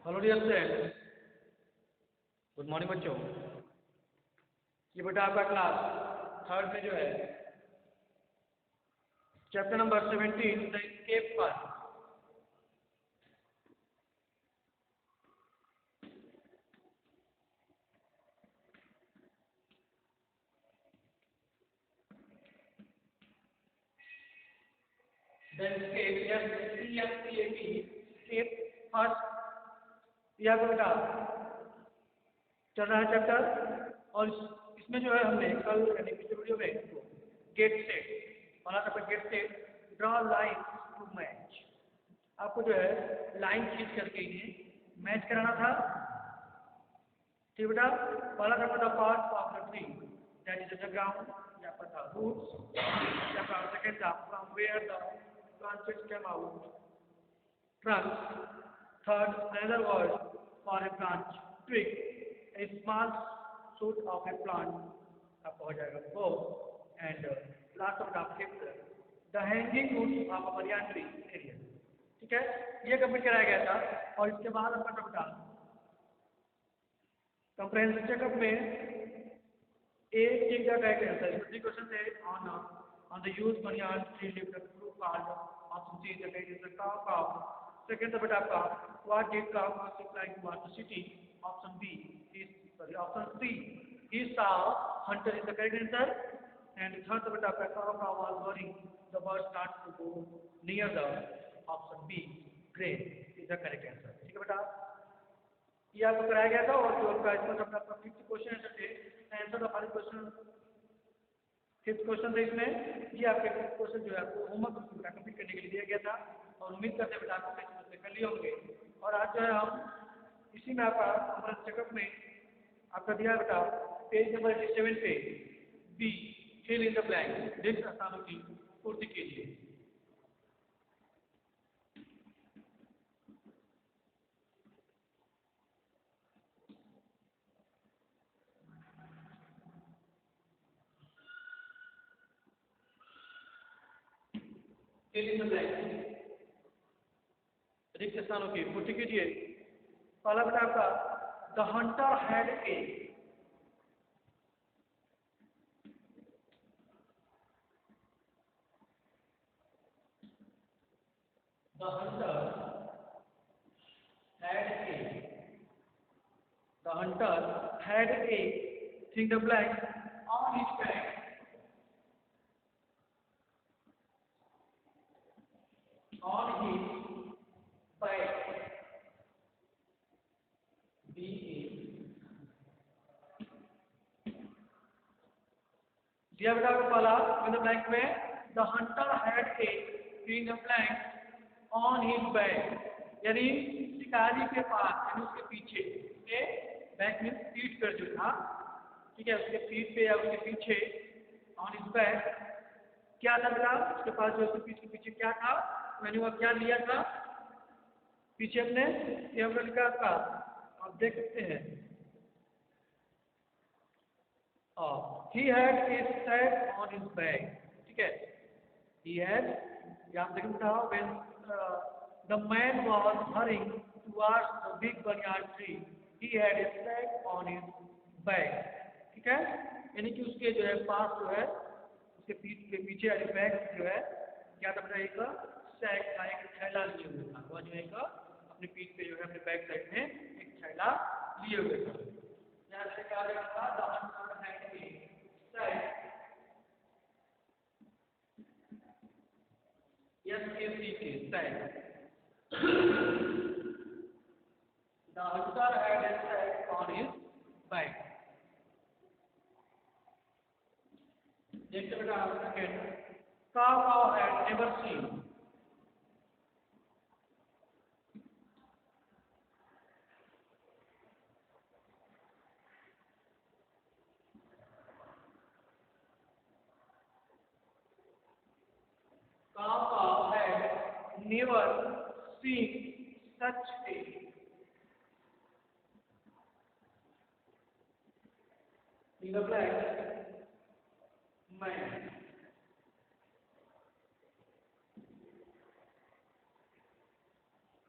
Hello dear student, good morning बच्चों। ये बेटा आपका क्लास थर्ड में जो है चैप्टर नंबर 17 द एस्केप पर द एस्केप एस्केप फर्स्ट यह बेटा चल रहा है चैप्टर। और इसमें जो है हमने कल यानी पिछले वीडियो में गेट सेट वाला था। Get set draw line to match, आपको जो है लाइन खींच करके इन्हें मैच कराना था। ठीक बेटा, पहला था the part of the tree that is the ground, यहाँ पर था रूट्स, यहाँ पर सेकंड था from where the branches came out, trunks, third another word for a branch, twig, a small shoot of a plant आपका हो जाएगा वो, and last of the fifth the hanging roots of a banyan tree area। ठीक है, ये complete कराया गया था। और इसके बाद आपका टॉपिक कंप्रेहेंसिव चेकअप में एक चीज का करेक्ट आंसर इसमें क्वेश्चन थे on the use banyan tree leaf the proof called option C the is the cow। Second बेटा आपका what did cow supply to the city, option B is sorry option C he saw hunter is the correct answer। and third बेटा आपका cow was worrying the bird starts to go near the, option B grain is the correct answer। ठीक है बेटा, ये आपको कराया गया था। और जो आपका इसमें आपका फिफ्थ क्वेश्चन आंसर थे, answer of her question fifth question थे इसमें। ये आपके फिफ्थ क्वेश्चन जो है आपको होमवर्क कंप्लीट करने के लिए दिया गया था और उम्मीद करते हैं बेटा आपको कैसे कर लिए होंगे। और आज जो है हम इसी में आपका हमारा चेकअप में आपका दिया बेटा पेज नंबर 87 पे B fill in the blank रिक्त स्थानों की पूर्ति कीजिए। फिल इन द ब्लैंक रिक्त स्थानों की पूर्ति कीजिए। पहला बेटा आपका the Hunter had a, the hunter had a, the hunter had a think the blank on his back, on his back B दिया बेटा को पहला इन द ब्लैंक में the Hunter had a in the blank on his back, यानी शिकारी के पास यानी उसके पीछे, उसके बैक में पीठ पर जो था, ठीक है, उसके पीठ पे या उसके पीछे ऑन हिज बैक क्या था बेटा, उसके पास जो उसके पीठ के पीछे क्या था, मैंने वह क्या लिया था पीछे अपने, ये हमने लिखा था आप देख सकते हैं। he had a sack on his back, ठीक है, he had, यहाँ देखिए था when the man was hurrying towards the big banyan tree he had a sack on his back, ठीक है, यानी कि उसके जो है पास जो है उसके पीठ के पीछे यानी बैक जो है क्या था बेटा, एक सैक का एक थैला लिए हुए था, वह जो एक अपने पीठ पे जो है अपने बैक साइड में एक थैला लिए हुए था। यहाँ से क्या लिखा था the Hunter had a sack, S-A-C-K, sack। The hunter had a sack on his back। देखते बेटा second cow had never seen, cow had never seen such a in the black man।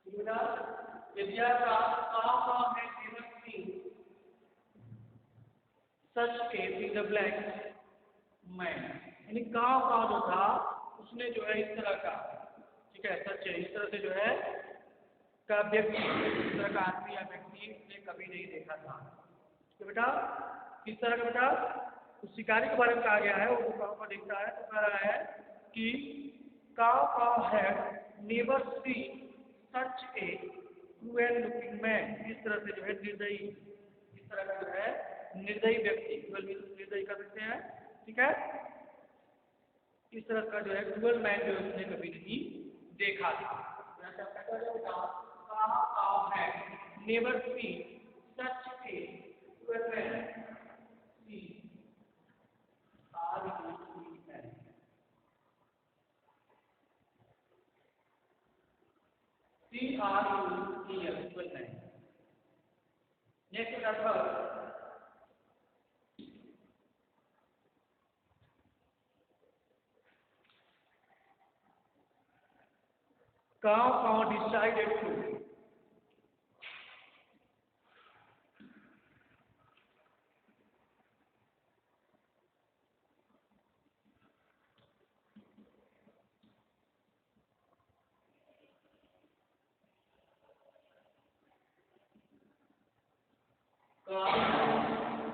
बेटा ये दिया था काव है never seen such a fill the blank man, यानी cow जो था उसने जो है इस तरह का, ठीक है, सच है, इस तरह से जो है का व्यक्ति, इस तरह का आदमी या व्यक्ति ने कभी नहीं देखा था। तो बेटा किस तरह का, बेटा उस शिकारी के बारे में कहा गया है, वो काव को देखता है तो कह रहा है कि काव है never see such a cruel looking man, इस तरह से जो है निर्दयी, इस तरह का जो है निर्दयी व्यक्ति, निर्दयी कर सकते हैं, ठीक है, इस तरह का जो है क्रूएल मैन जो उसने कभी नहीं देखा था। काव है never see such a cruel man, C R E N, CRUEL, cruel man. Next number cow decided to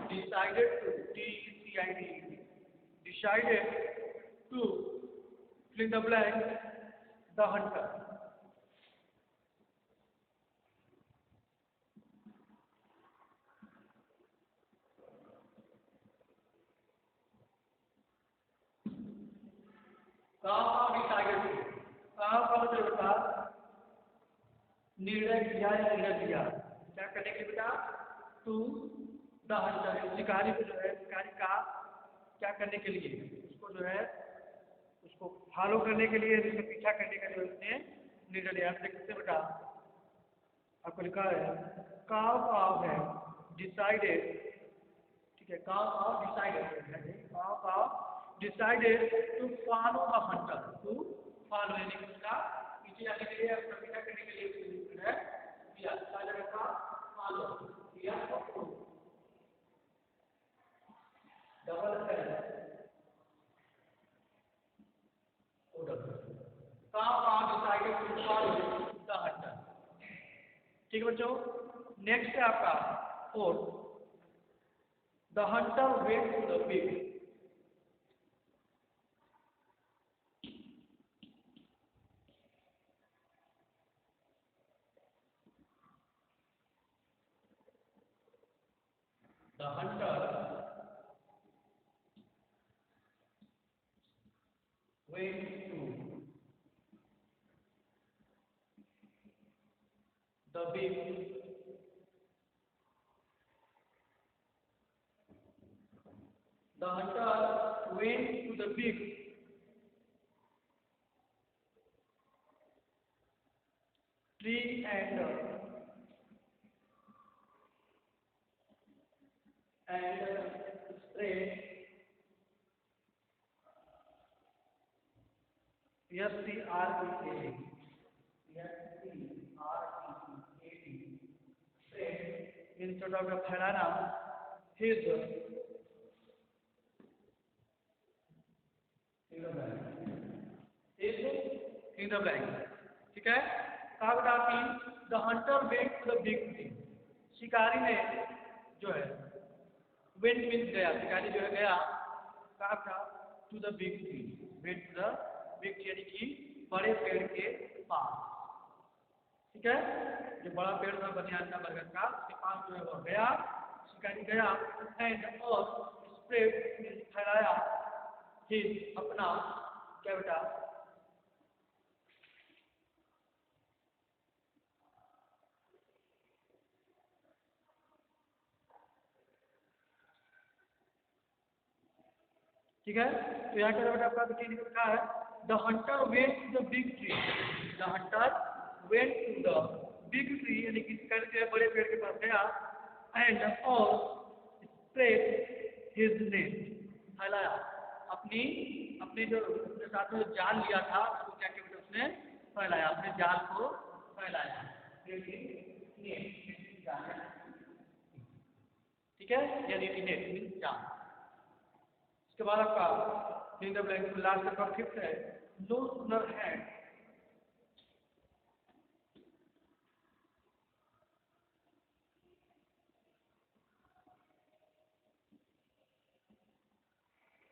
decided to DECID decided to fill in the blank the hunter. काव decided to, काव का मतलब बेटा निर्णय किया या निर्णय लिया, क्या करने के लिए बेटा, टू द हंटर, शिकारी को जो है, शिकारी का क्या करने के लिए, उसको जो है उसको फॉलो करने के लिए, उसका पीछा करने के लिए उसने निर्णय लिया। देख सकते बेटा आपको लिखा है काव है डिसाइडेड, ठीक है, काव डिसाइडेड है, cow decided to follow the hunter, to follow यानी उसका पीछे जाने के लिए, उसका पीछा करने के लिए उसने है किया, डिसाइडेड का फॉलो किया, double L O W, cow decided to follow the hunter. ठीक है बच्चों, नेक्स्ट है आपका fourth, the hunter went to the pig, the hunter went to the big, the hunter went to the big tree and sprayed SCREAD, instead of the फैलाना his in the blank, ठीक है, कहा बेटा कि the hunter went to the big tree, शिकारी ने जो है वेंट मीन्स गया, शिकारी जो है गया कहा था to the big tree, went to the big tree यानी कि बड़े पेड़ के पास, ठीक है, जो बड़ा पेड़ था बनियान का बरगद का, उसके पास जो है वो गया, शिकारी गया एंड और स्प्रेड फैलाया हिज अपना, क्या बेटा ठीक है, तो यहाँ क्या बेटा आपका देखिए लिखा है the hunter went to the big tree, the hunter went to the big tree यानी कि शिकारी जो है बड़े पेड़ के पास गया एंड और स्प्रेड हिज नेट, फैलाया अपनी अपने जो अपने साथ में जाल लिया था उसको क्या किया बेटा उसने फैलाया, अपने जाल को फैलाया, ठीक है, यानी इनेट मीन जान। इसके बाद आपका fill in the blank last आपका फिफ्थ है no sooner had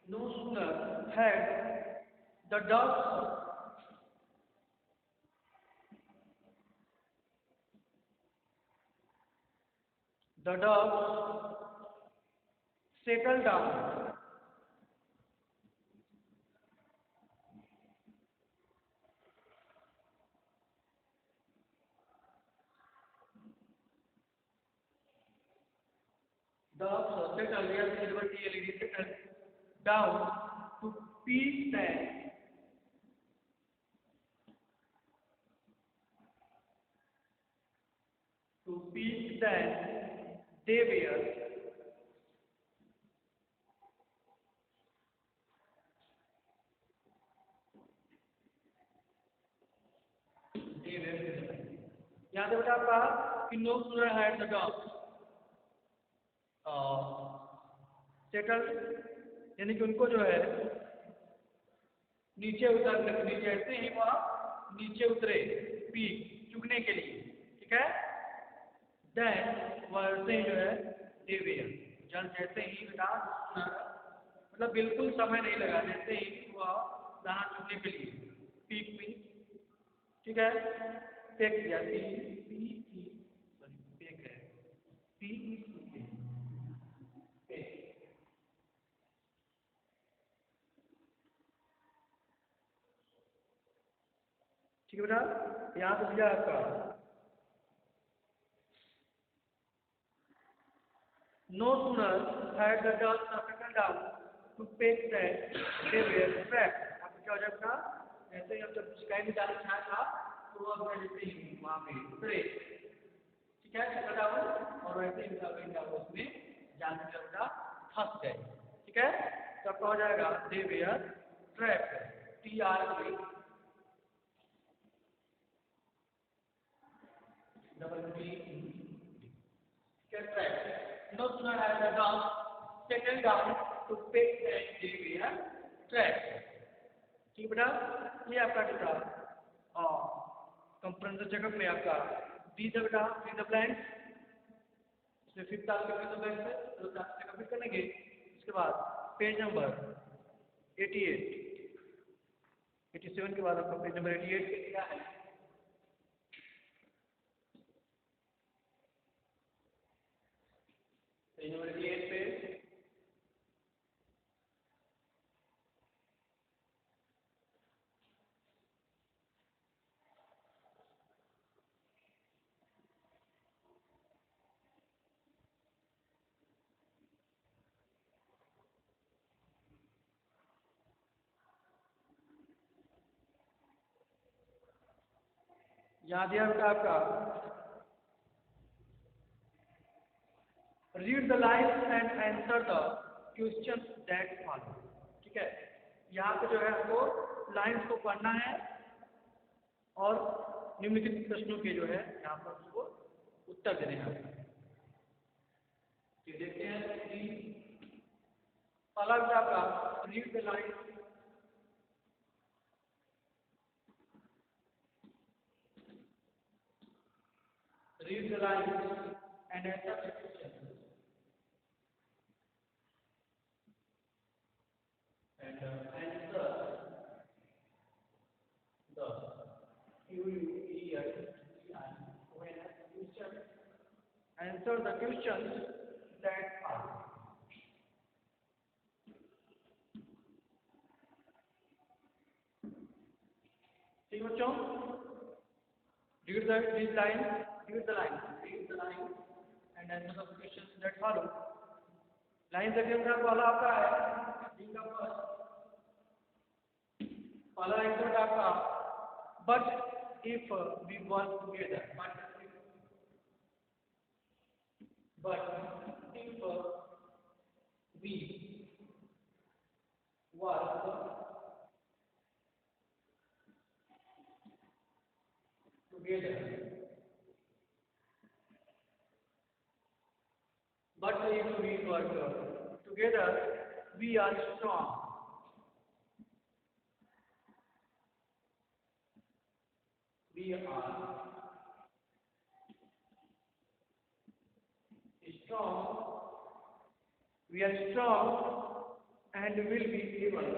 no sooner had the doves settled down doves settled settled down to peace then they were यहाँ से बेटा आपका कि no sooner had the doves settle यानी कि उनको जो है नीचे उतरने नीचे ऐसे ही वह नीचे उतरे पीक चुगने के लिए, ठीक है। देन वैसे ही जो है देवियर जल जैसे ही बेटा मतलब बिल्कुल समय नहीं लगा, जैसे ही वह दाना चुगने के लिए पीक में, ठीक है, फेंक दिया पी पी सॉरी फेंक है पी ठीक है बेटा। यहाँ पे दिया आपका no sooner had the doves settled down to peck that they were trapped। अब क्या हो जाएगा, जैसे ही हम जब स्काई में जाना चाहा था तो अब जैसे ही वहाँ पे उतरे, ठीक है, settle down और वैसे ही क्या उसमें जाने का बेटा फंस गए, ठीक है। तब क्या हो जाएगा they were trapped TRA double P get trapped। No sooner had the doves settled down to pick that they were trapped। ठीक बेटा, ये आपका बेटा और कंप्रेंसर चेकअप में आपका दी द बेटा दी द ब्लैंक इसमें फिफ्थ आपके फिर द ब्लैंक है तो चेकअप भी करेंगे। इसके बाद पेज नंबर 88 87 के बाद आपका पेज नंबर 88 पे क्या है, पेज नंबर 88 पे यहाँ दिया बेटा आपका read the lines and answer the questions that follow, ठीक है। यहाँ पे जो है आपको लाइन्स को पढ़ना है और निम्नलिखित प्रश्नों के जो है यहाँ पर उसको उत्तर देने हैं। देखते हैं पहला बेटा आपका read the lines read the lines and answer the questions and answer the question answer the questions that are ठीक बच्चों, read the line and answer the questions that follow। Line देखिए बेटा पहला आपका है जिनका पहला आंसर आपका but if we work together but if we work together What is we work? Together we are strong. We are strong. We are strong and will be able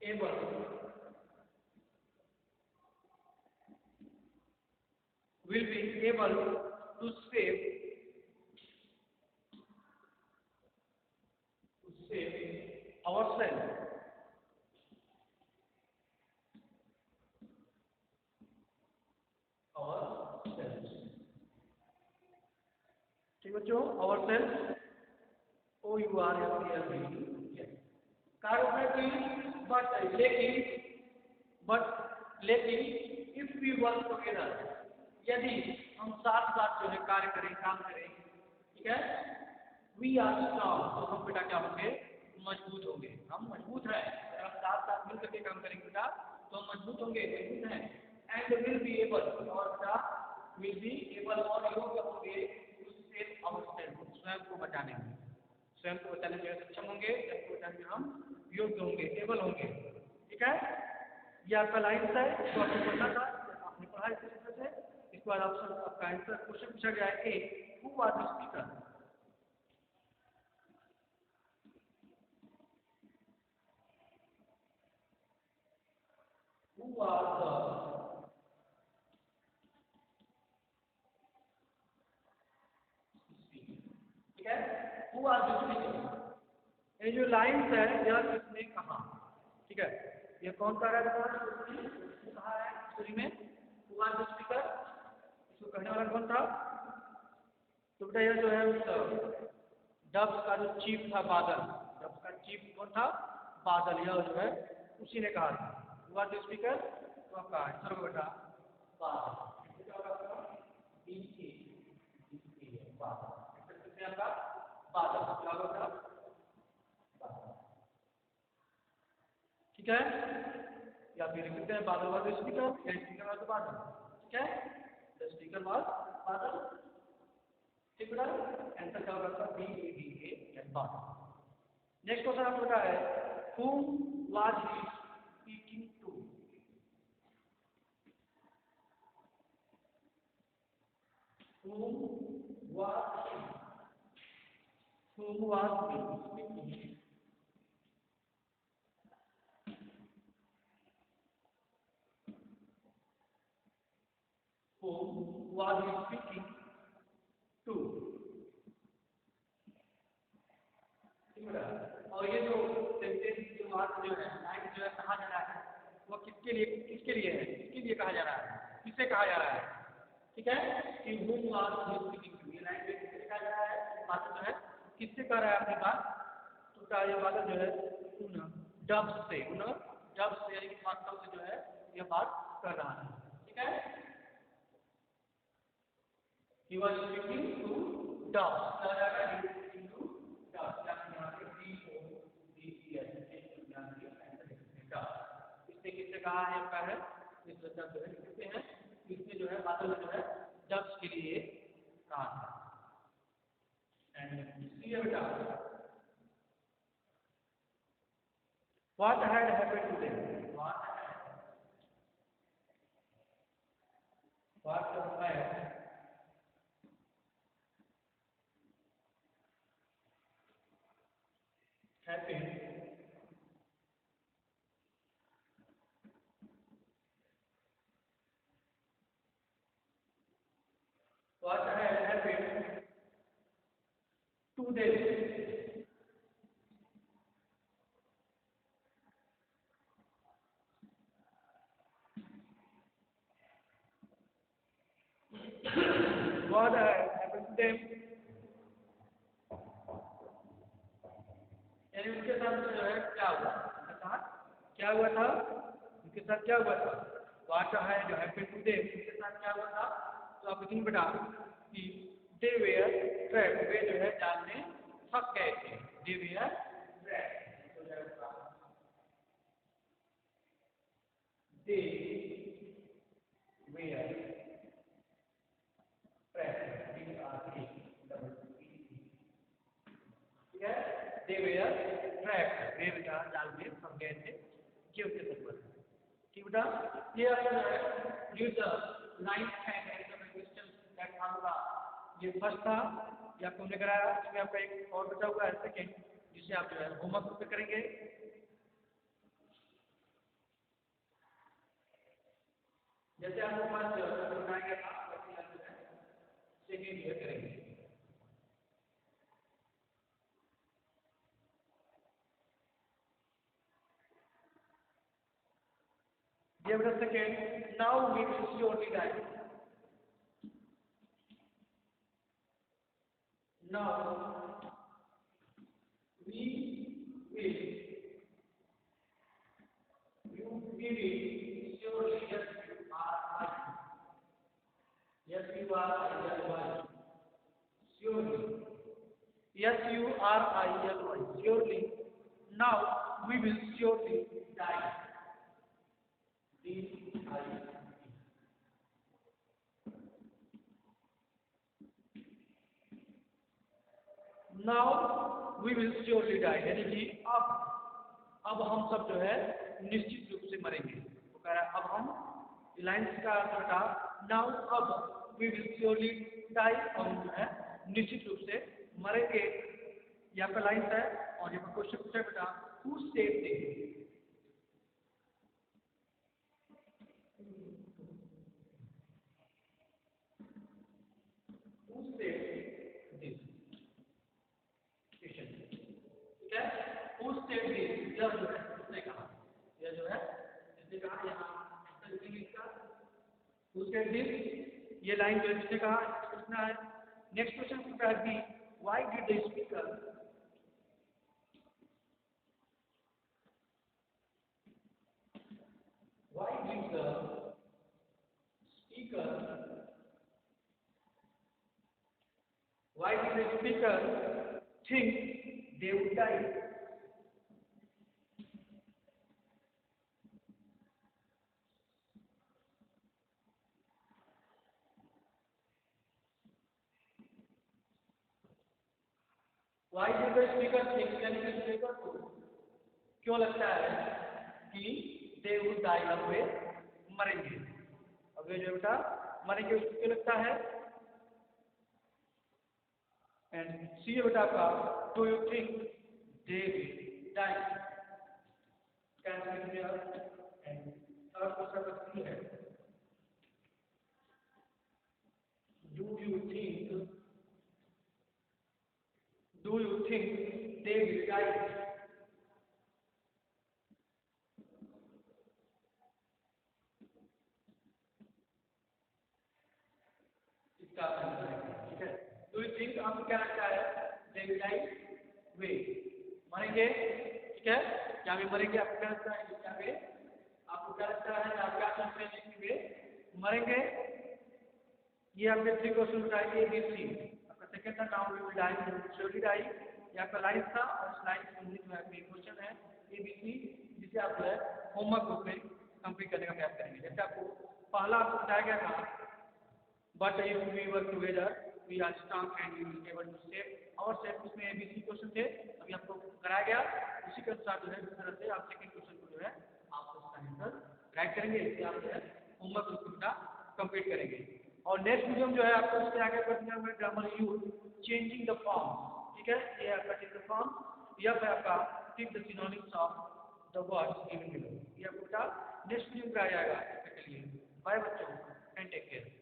able will be able to save ourselves. Ourselves. ठीक बच्चों, ourselves. O U R S E L V. Yes. But लेकिन if we work together, यदि हम साथ साथ जो है कार्य करें, काम करें, ठीक है, we are strong, तो हम बेटा क्या होंगे, मजबूत होंगे, हम मजबूत हैं, अगर हम साथ साथ मिलकर के काम करेंगे बेटा तो हम मजबूत होंगे, मजबूत हैं, and will be able, और बेटा will be able और योग्य होंगे to save ourselves, स्वयं को बचाने में, स्वयं को बचाने में सक्षम होंगे, स्वयं को बचाने में हम योग्य होंगे, एबल होंगे, ठीक है। ये आपका लाइन है, इसको आपको पढ़ना था, आपने पढ़ा इस तरह से। इसके बाद आपका आंसर क्वेश्चन पूछा गया है A, who are the speaker, who are the, ठीक है, हु आर द स्पीकर, ये जो लाइन्स है यह किसने कहा, ठीक है, ये कौन कह रहा है, कहा है स्टोरी में, हु आर द स्पीकर, इसको कहने वाला कौन था, तो बेटा यह जो है उस डब्स का जो चीफ था बादल, डब्स का चीफ कौन था, बादल, यह जो है उसी ने कहा था, हु आर द स्पीकर, तो आपका आंसर होगा बेटा बादल, बादल, क्या होगा, ठीक है, या फिर लिख सकते हैं बादल वाज द स्पीकर, या स्पीकर वाज द बादल, ठीक है, द स्पीकर वाज बादल, ठीक बेटा, आंसर क्या होगा, बी ए बी ए बादल। नेक्स्ट क्वेश्चन आपको बता है, whom was he speaking to, whom was he speaking, whom was he speaking to, और ये जो सेंटेंस जो बात जो है, लाइन जो है कहा जा रहा है, वो किसके लिए है, किसके लिए कहा जा रहा है, किससे कहा जा रहा है, ठीक है, कि whom was he speaking to, ये लाइन में किससे कहा जा रहा है, बात जो है किससे कह रहा है अपनी बात, तो क्या ये बात जो है उन डब्स से, यानी कि वास्तव से जो है ये बात कर रहा है, ठीक है, he was speaking to doves, क्या जा रहा है, इसने किससे कहा है, क्या है, इस जो है लिखते हैं, इसमें जो है बादल जो है डब्स के लिए कहा था, एंड सी बेटा, what had happened to them, what had happened what had happened to them, what had happened to them, यानी उनके साथ जो है क्या हुआ, उनके साथ क्या हुआ था, उनके साथ क्या हुआ था, what had happened to them, उनके साथ क्या हुआ था, तो आप लिखेंगे बेटा कि they were trapped, वे जो है जाल में फंस गए थे, they were trapped, they ये उसके सिंबल है। ठीक बेटा, ये आपका जो है use line and question that answer, ये फर्स्ट था, ये आपको हमने कराया। इसमें आपका एक और बचा हुआ है सेकंड, जिसे आप जो है होमवर्क पे करेंगे। जैसे आपको फर्स्ट बताया गया था वैसे आप जो है सेकंड ये करेंगे। Give it a second. Now we will surely die. Now we will. You will surely. Yes, you are. Yes, you are. Surely. Yes, you are. Surely. Now we will surely die. Now we will surely die. यानी कि अब हम सब जो है निश्चित रूप से मरेंगे। वो कह रहा है अब हम लाइन्स का अर्थ था नाउ, अब वी विल श्योरली डाई, हम जो है निश्चित रूप से मरेंगे। यहाँ पे लाइन्स है और यहाँ पे क्वेश्चन पूछा बेटा हु सेड दिस। ये लाइन जो है जिसने कहा पूछना है। नेक्स्ट क्वेश्चन पूछा है B, why did the speaker think they would die? Why did the speaker think, यानी कि स्पीकर को क्यों लगता है कि they would die, अब वे मरेंगे। अब वे जो बेटा मरेंगे उसको क्यों लगता है। एंड सी बेटा आपका do you think they will die, can be here. And third question है do you think they will die? इसका आंसर है, ठीक है। डू यू थिंक आपको क्या लगता है they will die, वे मरेंगे, ठीक है। क्या वे मरेंगे, आपको क्या लगता है, क्या वे, आपको क्या लगता है, आप क्या सोचते हैं कि वे मरेंगे। ये आपने थ्री क्वेश्चन बताए ए बी सी। आपका सेकंड था now we will die, surely die, ये आपका लाइन था और इस लाइन से जो है क्वेश्चन है ए बी सी, जिसे आप जो है होमवर्क बुक में कंप्लीट करने का प्रयास करेंगे। जैसे आपको पहला आपको बताया गया था but if we work together we are strong and we will able to save our self, उसमें ए बी सी क्वेश्चन थे, अभी आपको कराया गया। उसी के अनुसार जो है इस तरह से आप सेकंड क्वेश्चन को जो है आप उसका आंसर राइट करेंगे, इससे आप जो है होमवर्क बुक का कंप्लीट करेंगे। और नेक्स्ट वीडियो में जो है आपको इसके आगे बढ़ने में grammar use changing the form, ठीक है। ये आपका चेंज द फॉर्म, यह है आपका tick the synonyms of the words given below, ये आपको नेक्स्ट वीडियो में कराया जाएगा। इसके लिए बाय बच्चों एंड टेक केयर।